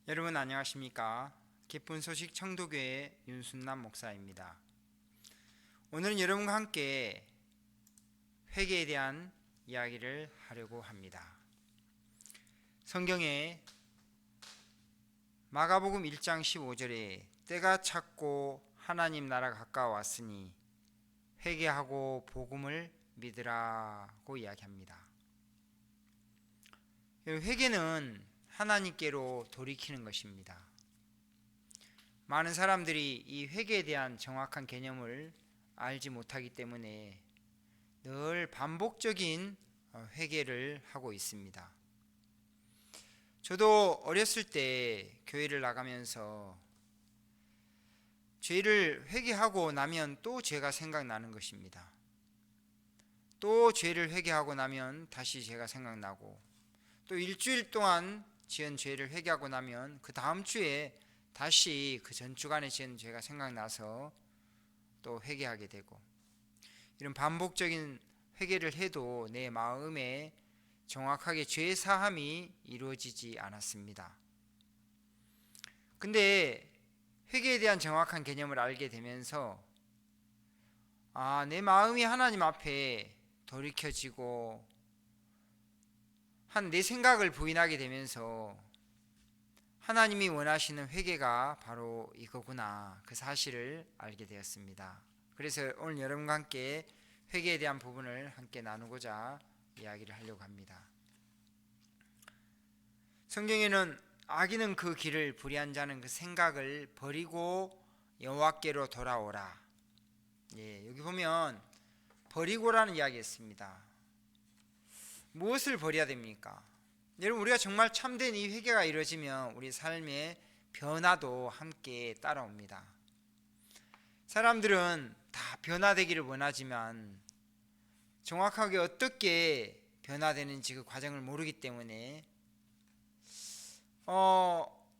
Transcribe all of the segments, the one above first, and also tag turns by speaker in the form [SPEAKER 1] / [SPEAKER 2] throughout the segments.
[SPEAKER 1] 여러분 안녕하십니까? 기쁜 소식 청도교회 윤순남 목사입니다. 오늘은 여러분과 함께 회개에 대한 이야기를 하려고 합니다. 성경에 마가복음 1장 15절에 때가 찼고 하나님 나라가 가까워왔으니 회개하고 복음을 믿으라고 이야기합니다. 회개는 하나님께로 돌이키는 것입니다. 많은 사람들이 이 회개에 대한 정확한 개념을 알지 못하기 때문에 늘 반복적인 회개를 하고 있습니다. 저도 어렸을 때 교회를 나가면서 죄를 회개하고 나면 또 죄가 생각나는 것입니다. 또 죄를 회개하고 나면 다시 죄가 생각나고, 또 일주일 동안 지은 죄를 회개하고 나면 그 다음 주에 다시 그 전 주간에 지은 죄가 생각나서 또 회개하게 되고, 이런 반복적인 회개를 해도 내 마음에 정확하게 죄 사함이 이루어지지 않았습니다. 근데 회개에 대한 정확한 개념을 알게 되면서 내 마음이 하나님 앞에 돌이켜지고 내 생각을 부인하게 되면서 하나님이 원하시는 회개가 바로 이거구나, 그 사실을 알게 되었습니다. 그래서 오늘 여러분과 함께 회개에 대한 부분을 함께 나누고자 이야기를 하려고 합니다. 성경에는 악인은 그 길을 불의한 자는 그 생각을 버리고 여호와께로 돌아오라. 여기 보면 버리고라는 이야기 있습니다. 무엇을 버려야 됩니까? 여러분, 우리가 정말 참된 이 회개가 이루어지면 우리 삶의 변화도 함께 따라옵니다. 사람들은 다 변화되기를 원하지만 정확하게 어떻게 변화되는지 그 과정을 모르기 때문에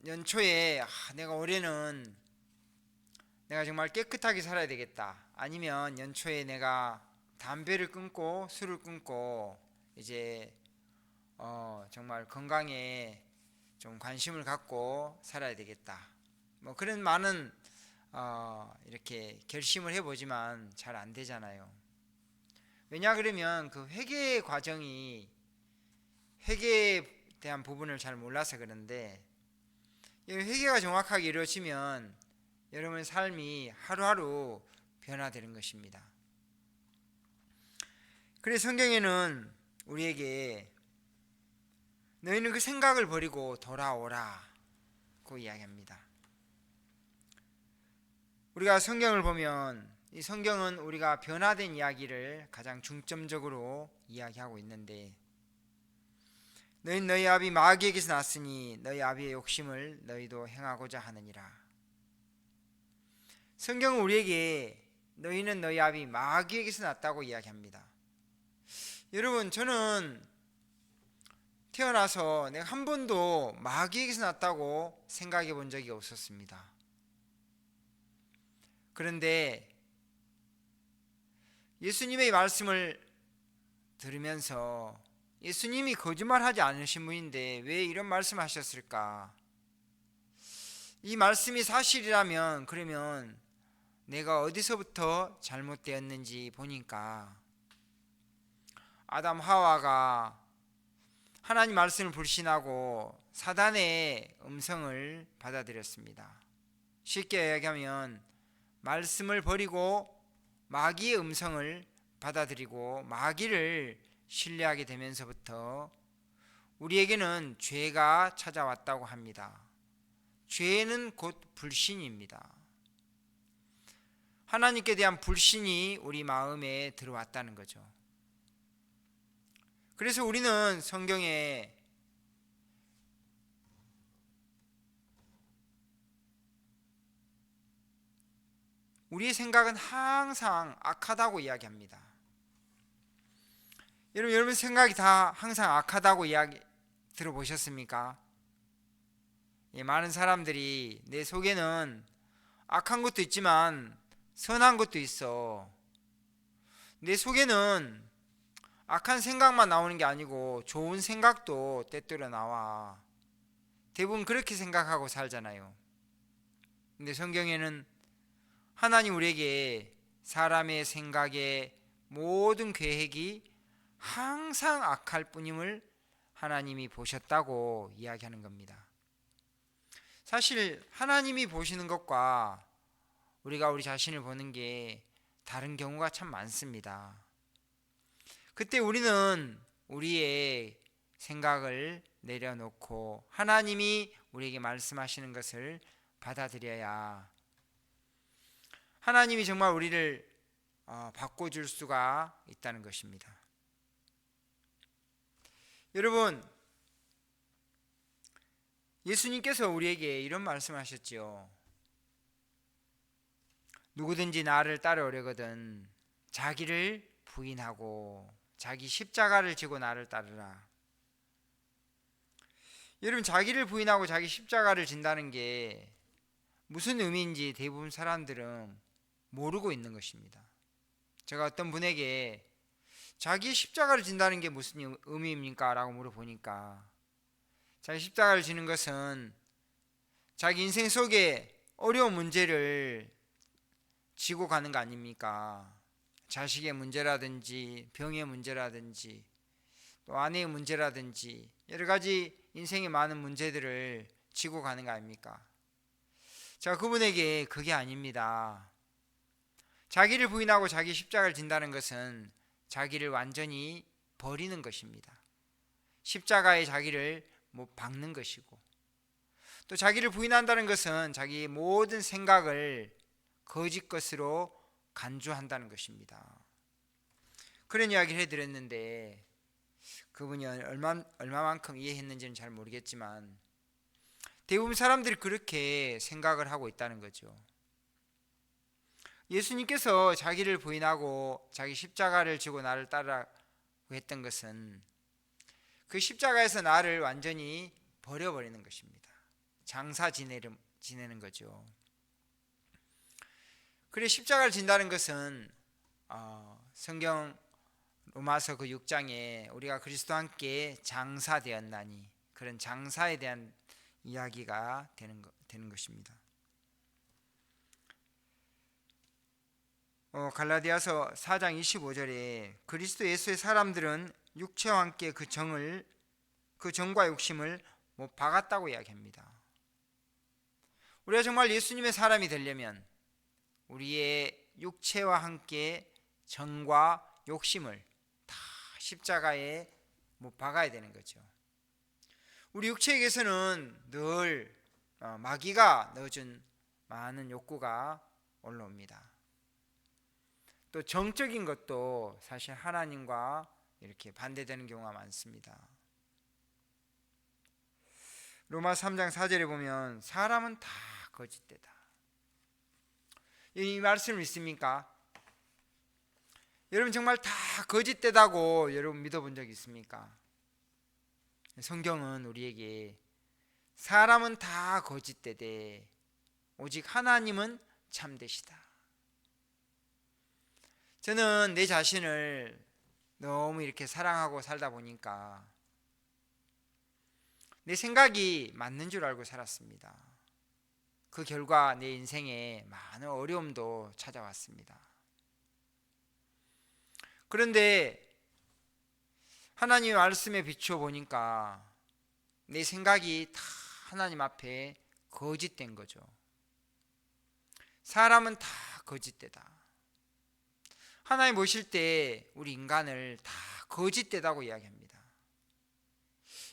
[SPEAKER 1] 연초에 내가 올해는 내가 정말 깨끗하게 살아야 되겠다, 아니면 연초에 내가 담배를 끊고 술을 끊고 이제 정말 건강에 좀 관심을 갖고 살아야 되겠다, 뭐 그런 많은 이렇게 결심을 해보지만 잘 안 되잖아요. 왜냐 그러면 그 회개의 과정이, 회개에 대한 부분을 잘 몰라서 그런데, 이 회개가 정확하게 이루어지면 여러분의 삶이 하루하루 변화되는 것입니다. 그래서 성경에는 우리에게 너희는 그 생각을 버리고 돌아오라 고 이야기합니다. 우리가 성경을 보면 이 성경은 우리가 변화된 이야기를 가장 중점적으로 이야기하고 있는데, 너희는 너희 아비 마귀에게서 났으니 너희 아비의 욕심을 너희도 행하고자 하느니라. 성경은 우리에게 너희는 너희 아비 마귀에게서 났다고 이야기합니다. 여러분, 저는 태어나서 내가 한 번도 마귀에게서 났다고 생각해 본 적이 없었습니다. 그런데 예수님의 말씀을 들으면서, 예수님이 거짓말하지 않으신 분인데 왜 이런 말씀을 하셨을까? 이 말씀이 사실이라면 그러면 내가 어디서부터 잘못되었는지 보니까 아담 하와가 하나님 말씀을 불신하고 사단의 음성을 받아들였습니다. 쉽게 이야기하면 말씀을 버리고 마귀의 음성을 받아들이고 마귀를 신뢰하게 되면서부터 우리에게는 죄가 찾아왔다고 합니다. 죄는 곧 불신입니다. 하나님께 대한 불신이 우리 마음에 들어왔다는 거죠. 그래서 우리는 성경에 우리의 생각은 항상 악하다고 이야기합니다. 여러분 생각이 다 항상 악하다고 이야기 들어보셨습니까? 많은 사람들이 내 속에는 악한 것도 있지만 선한 것도 있어, 내 속에는 악한 생각만 나오는 게 아니고 좋은 생각도 때때로 나와, 대부분 그렇게 생각하고 살잖아요. 근데 성경에는 하나님 우리에게 사람의 생각에 모든 계획이 항상 악할 뿐임을 하나님이 보셨다고 이야기하는 겁니다. 사실 하나님이 보시는 것과 우리가 우리 자신을 보는 게 다른 경우가 참 많습니다. 그때 우리는 우리의 생각을 내려놓고 하나님이 우리에게 말씀하시는 것을 받아들여야 하나님이 정말 우리를 바꿔줄 수가 있다는 것입니다. 여러분, 예수님께서 우리에게 이런 말씀하셨지요. 누구든지 나를 따라오려거든 자기를 부인하고 자기 십자가를 지고 나를 따르라. 여러분, 자기를 부인하고 자기 십자가를 진다는 게 무슨 의미인지 대부분 사람들은 모르고 있는 것입니다. 제가 어떤 분에게 자기 십자가를 진다는 게 무슨 의미입니까? 라고 물어보니까 자기 십자가를 지는 것은 자기 인생 속에 어려운 문제를 지고 가는 거 아닙니까? 자식의 문제라든지 병의 문제라든지 또 아내의 문제라든지 여러 가지 인생의 많은 문제들을 지고 가는 거 아닙니까? 제가 그분에게 그게 아닙니다. 자기를 부인하고 자기 십자가를 진다는 것은 자기를 완전히 버리는 것입니다. 십자가에 자기를 박는 것이고 또 자기를 부인한다는 것은 자기의 모든 생각을 거짓 것으로 간주한다는 것입니다. 그런 이야기를 해드렸는데 그분이 얼마만큼 이해했는지는 잘 모르겠지만 대부분 사람들이 그렇게 생각을 하고 있다는 거죠. 예수님께서 자기를 부인하고 자기 십자가를 지고 나를 따르라고 했던 것은 그 십자가에서 나를 완전히 버려버리는 것입니다. 장사 지내는 거죠. 그래 십자가를 진다는 것은 성경 로마서 그 6장에 우리가 그리스도와 함께 장사되었나니 그런 장사에 대한 이야기가 되는 것입니다. 갈라디아서 4장 25절에 그리스도 예수의 사람들은 육체와 함께 그 정과 욕심을 못 박았다고 이야기합니다. 우리가 정말 예수님의 사람이 되려면 우리의 육체와 함께 정과 욕심을 다 십자가에 못 박아야 되는 거죠. 우리 육체에게서는 늘 마귀가 넣어준 많은 욕구가 올라옵니다. 또 정적인 것도 사실 하나님과 이렇게 반대되는 경우가 많습니다. 로마 3장 4절에 보면 사람은 다 거짓되다. 이 말씀을 믿습니까? 여러분 정말 다 거짓되다고 여러분 믿어본 적 있습니까? 성경은 우리에게 사람은 다 거짓되되 오직 하나님은 참되시다. 저는 내 자신을 너무 이렇게 사랑하고 살다 보니까 내 생각이 맞는 줄 알고 살았습니다. 그 결과 내 인생에 많은 어려움도 찾아왔습니다. 그런데 하나님의 말씀에 비추어 보니까 내 생각이 다 하나님 앞에 거짓된 거죠. 사람은 다 거짓되다. 하나님 보실 때 우리 인간을 다 거짓되다고 이야기합니다.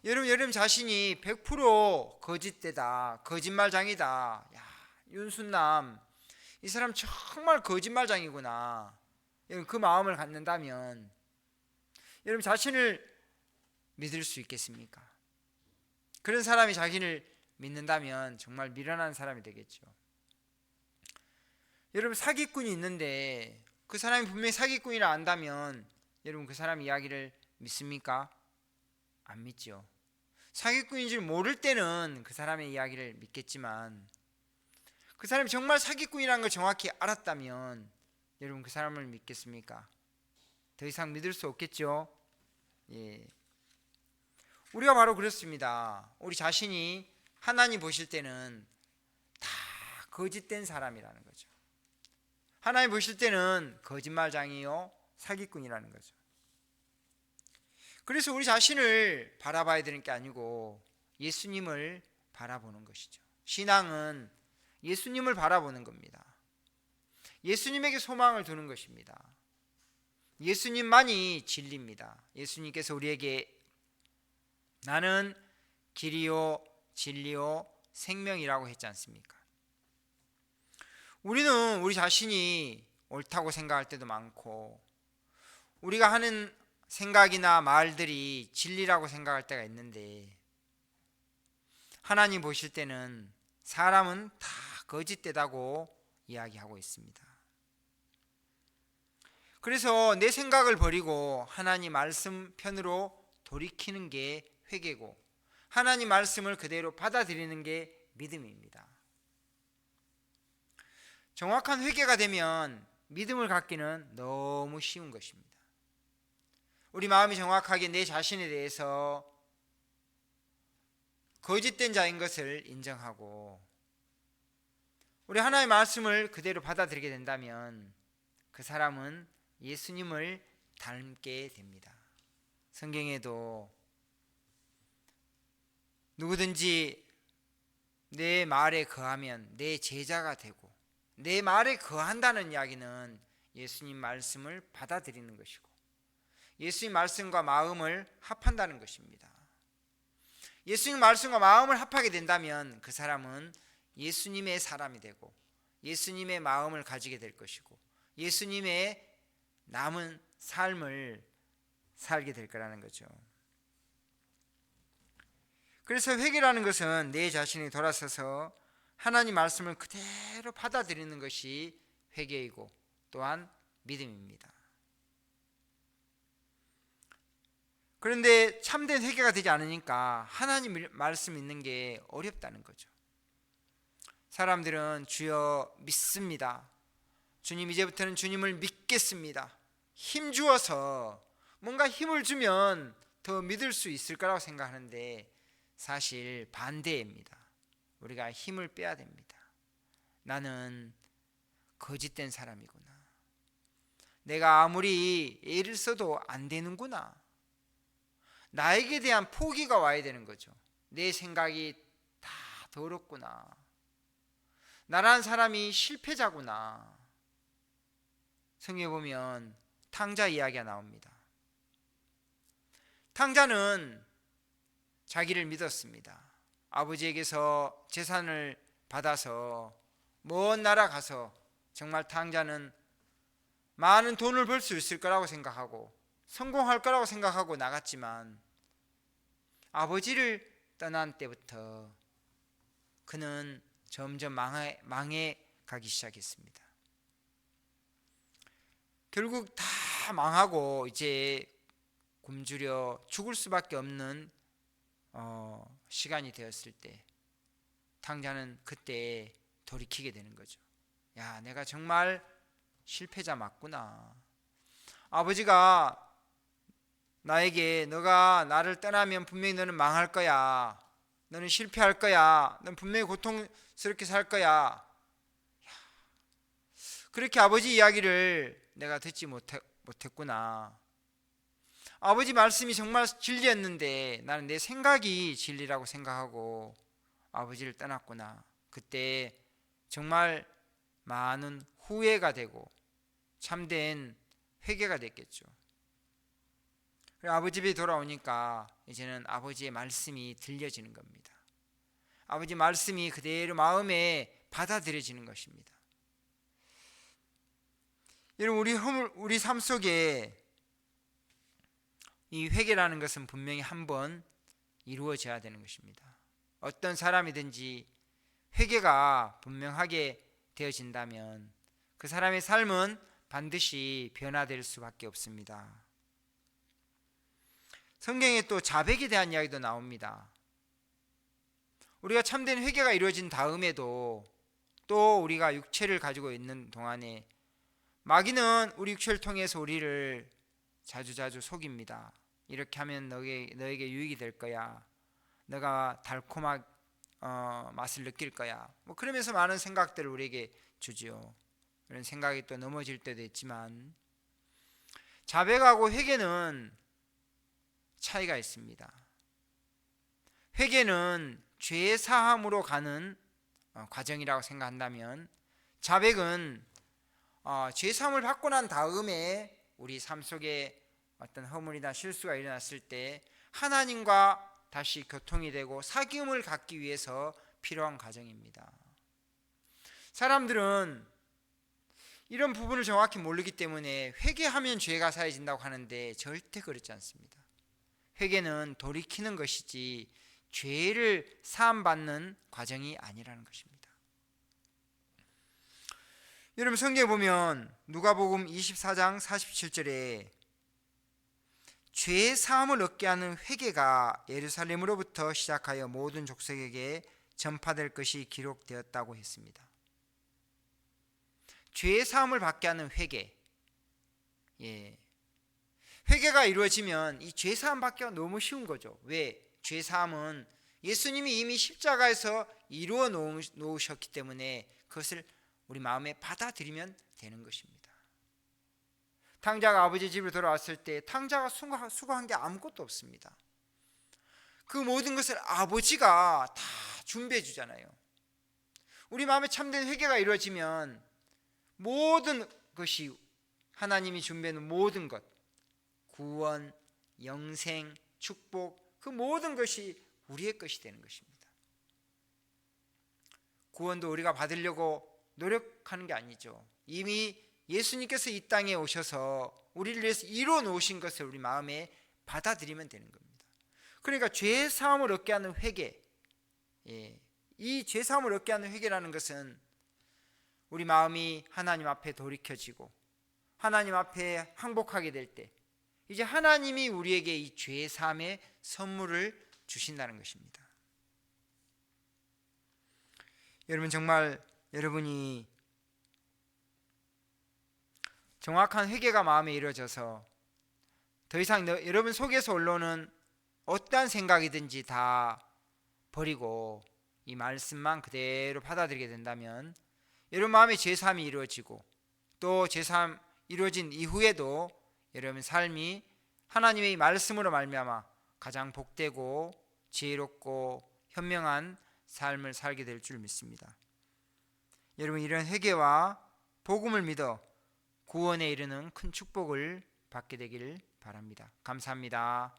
[SPEAKER 1] 여러분 자신이 100% 거짓되다, 거짓말장이다. 야, 윤순남 이 사람 정말 거짓말장이구나. 여러분 그 마음을 갖는다면 여러분 자신을 믿을 수 있겠습니까? 그런 사람이 자신을 믿는다면 정말 미련한 사람이 되겠죠. 여러분 사기꾼이 있는데 그 사람이 분명히 사기꾼이라 안다면 여러분 그 사람 이야기를 믿습니까? 안 믿죠. 사기꾼인 줄 모를 때는 그 사람의 이야기를 믿겠지만 그 사람이 정말 사기꾼이라는 걸 정확히 알았다면 여러분 그 사람을 믿겠습니까? 더 이상 믿을 수 없겠죠. 예. 우리가 바로 그렇습니다. 우리 자신이 하나님 보실 때는 다 거짓된 사람이라는 거죠. 하나님 보실 때는 거짓말장이요 사기꾼이라는 거죠. 그래서 우리 자신을 바라봐야 되는 게 아니고 예수님을 바라보는 것이죠. 신앙은 예수님을 바라보는 겁니다. 예수님에게 소망을 두는 것입니다. 예수님만이 진리입니다. 예수님께서 우리에게 나는 길이요 진리요 생명이라고 했지 않습니까? 우리는 우리 자신이 옳다고 생각할 때도 많고 우리가 하는 생각이나 말들이 진리라고 생각할 때가 있는데 하나님 보실 때는 사람은 다 거짓되다고 이야기하고 있습니다. 그래서 내 생각을 버리고 하나님 말씀 편으로 돌이키는 게 회개고 하나님 말씀을 그대로 받아들이는 게 믿음입니다. 정확한 회개가 되면 믿음을 갖기는 너무 쉬운 것입니다. 우리 마음이 정확하게 내 자신에 대해서 거짓된 자인 것을 인정하고 우리 하나님의 말씀을 그대로 받아들이게 된다면 그 사람은 예수님을 닮게 됩니다. 성경에도 누구든지 내 말에 거하면 내 제자가 되고 내 말에 거한다는 이야기는 예수님 말씀을 받아들이는 것이고 예수님 말씀과 마음을 합한다는 것입니다. 예수님 말씀과 마음을 합하게 된다면 그 사람은 예수님의 사람이 되고 예수님의 마음을 가지게 될 것이고 예수님의 남은 삶을 살게 될 거라는 거죠. 그래서 회개라는 것은 내 자신이 돌아서서 하나님 말씀을 그대로 받아들이는 것이 회개이고 또한 믿음입니다. 그런데 참된 회개가 되지 않으니까 하나님 말씀 믿는 게 어렵다는 거죠. 사람들은 주여 믿습니다. 주님 이제부터는 주님을 믿겠습니다. 힘 주어서 뭔가 힘을 주면 더 믿을 수 있을 거라고 생각하는데 사실 반대입니다. 우리가 힘을 빼야 됩니다. 나는 거짓된 사람이구나. 내가 아무리 애를 써도 안 되는구나. 나에게 대한 포기가 와야 되는 거죠. 내 생각이 다 더럽구나. 나라는 사람이 실패자구나. 성경에 보면 탕자 이야기가 나옵니다. 탕자는 자기를 믿었습니다. 아버지에게서 재산을 받아서 먼 나라 가서 정말 탕자는 많은 돈을 벌 수 있을 거라고 생각하고 성공할 거라고 생각하고 나갔지만 아버지를 떠난 때부터 그는 점점 망해 가기 시작했습니다. 결국 다 망하고 이제 굶주려 죽을 수밖에 없는 시간이 되었을 때 탕자는 그때 돌이키게 되는 거죠. 야, 내가 정말 실패자 맞구나. 아버지가 나에게 너가 나를 떠나면 분명히 너는 망할 거야. 너는 실패할 거야. 넌 분명히 고통스럽게 살 거야. 그렇게 아버지 이야기를 내가 듣지 못했구나. 아버지 말씀이 정말 진리였는데 나는 내 생각이 진리라고 생각하고 아버지를 떠났구나. 그때 정말 많은 후회가 되고 참된 회개가 됐겠죠. 아버지 집에 돌아오니까 이제는 아버지의 말씀이 들려지는 겁니다. 아버지 말씀이 그대로 마음에 받아들여지는 것입니다. 여러분, 우리 삶 속에 이 회개라는 것은 분명히 한번 이루어져야 되는 것입니다. 어떤 사람이든지 회개가 분명하게 되어진다면 그 사람의 삶은 반드시 변화될 수밖에 없습니다. 성경에 또 자백에 대한 이야기도 나옵니다. 우리가 참된 회개가 이루어진 다음에도 또 우리가 육체를 가지고 있는 동안에 마귀는 우리 육체를 통해서 우리를 자주자주 속입니다. 이렇게 하면 너에게 유익이 될 거야. 너가 달콤한 맛을 느낄 거야. 뭐 그러면서 많은 생각들을 우리에게 주지요. 그런 생각이 또 넘어질 때도 있지만 자백하고 회개는 차이가 있습니다. 회개는 죄 사함으로 가는 과정이라고 생각한다면 자백은 죄 사함을 받고 난 다음에 우리 삶 속에 어떤 허물이나 실수가 일어났을 때 하나님과 다시 교통이 되고 사귐을 갖기 위해서 필요한 과정입니다. 사람들은 이런 부분을 정확히 모르기 때문에 회개하면 죄가 사해진다고 하는데 절대 그렇지 않습니다. 회개는 돌이키는 것이지 죄를 사함받는 과정이 아니라는 것입니다. 여러분 성경에 보면 누가복음 24장 47절에 죄 사함을 얻게 하는 회개가 예루살렘으로부터 시작하여 모든 족속에게 전파될 것이 기록되었다고 했습니다. 죄 사함을 받게 하는 회개. 회개가 이루어지면 이 죄 사함 받기가 너무 쉬운 거죠. 왜? 죄 사함은 예수님이 이미 십자가에서 이루어 놓으셨기 때문에 그것을 우리 마음에 받아들이면 되는 것입니다. 탕자가 아버지 집으로 돌아왔을 때 탕자가 수고한 게 아무것도 없습니다. 그 모든 것을 아버지가 다 준비해 주잖아요. 우리 마음에 참된 회개가 이루어지면 모든 것이 하나님이 준비해 놓은 모든 것, 구원, 영생, 축복, 그 모든 것이 우리의 것이 되는 것입니다. 구원도 우리가 받으려고 노력하는 게 아니죠. 이미 예수님께서 이 땅에 오셔서 우리를 위해서 이루어 놓으신 것을 우리 마음에 받아들이면 되는 겁니다. 그러니까 죄 사함을 얻게 하는 회개, 이 죄 사함을 얻게 하는 회개라는 것은 우리 마음이 하나님 앞에 돌이켜지고 하나님 앞에 항복하게 될 때 이제 하나님이 우리에게 이 죄 사함의 선물을 주신다는 것입니다. 여러분 정말 여러분이 정확한 회개가 마음에 이루어져서 더 이상 여러분 속에서 올라오는 어떠한 생각이든지 다 버리고 이 말씀만 그대로 받아들이게 된다면 여러분 마음에 죄사함이 이루어지고 또 죄사함 이루어진 이후에도 여러분 삶이 하나님의 이 말씀으로 말미암아 가장 복되고 지혜롭고 현명한 삶을 살게 될 줄 믿습니다. 여러분 이런 회개와 복음을 믿어 구원에 이르는 큰 축복을 받게 되길 바랍니다. 감사합니다.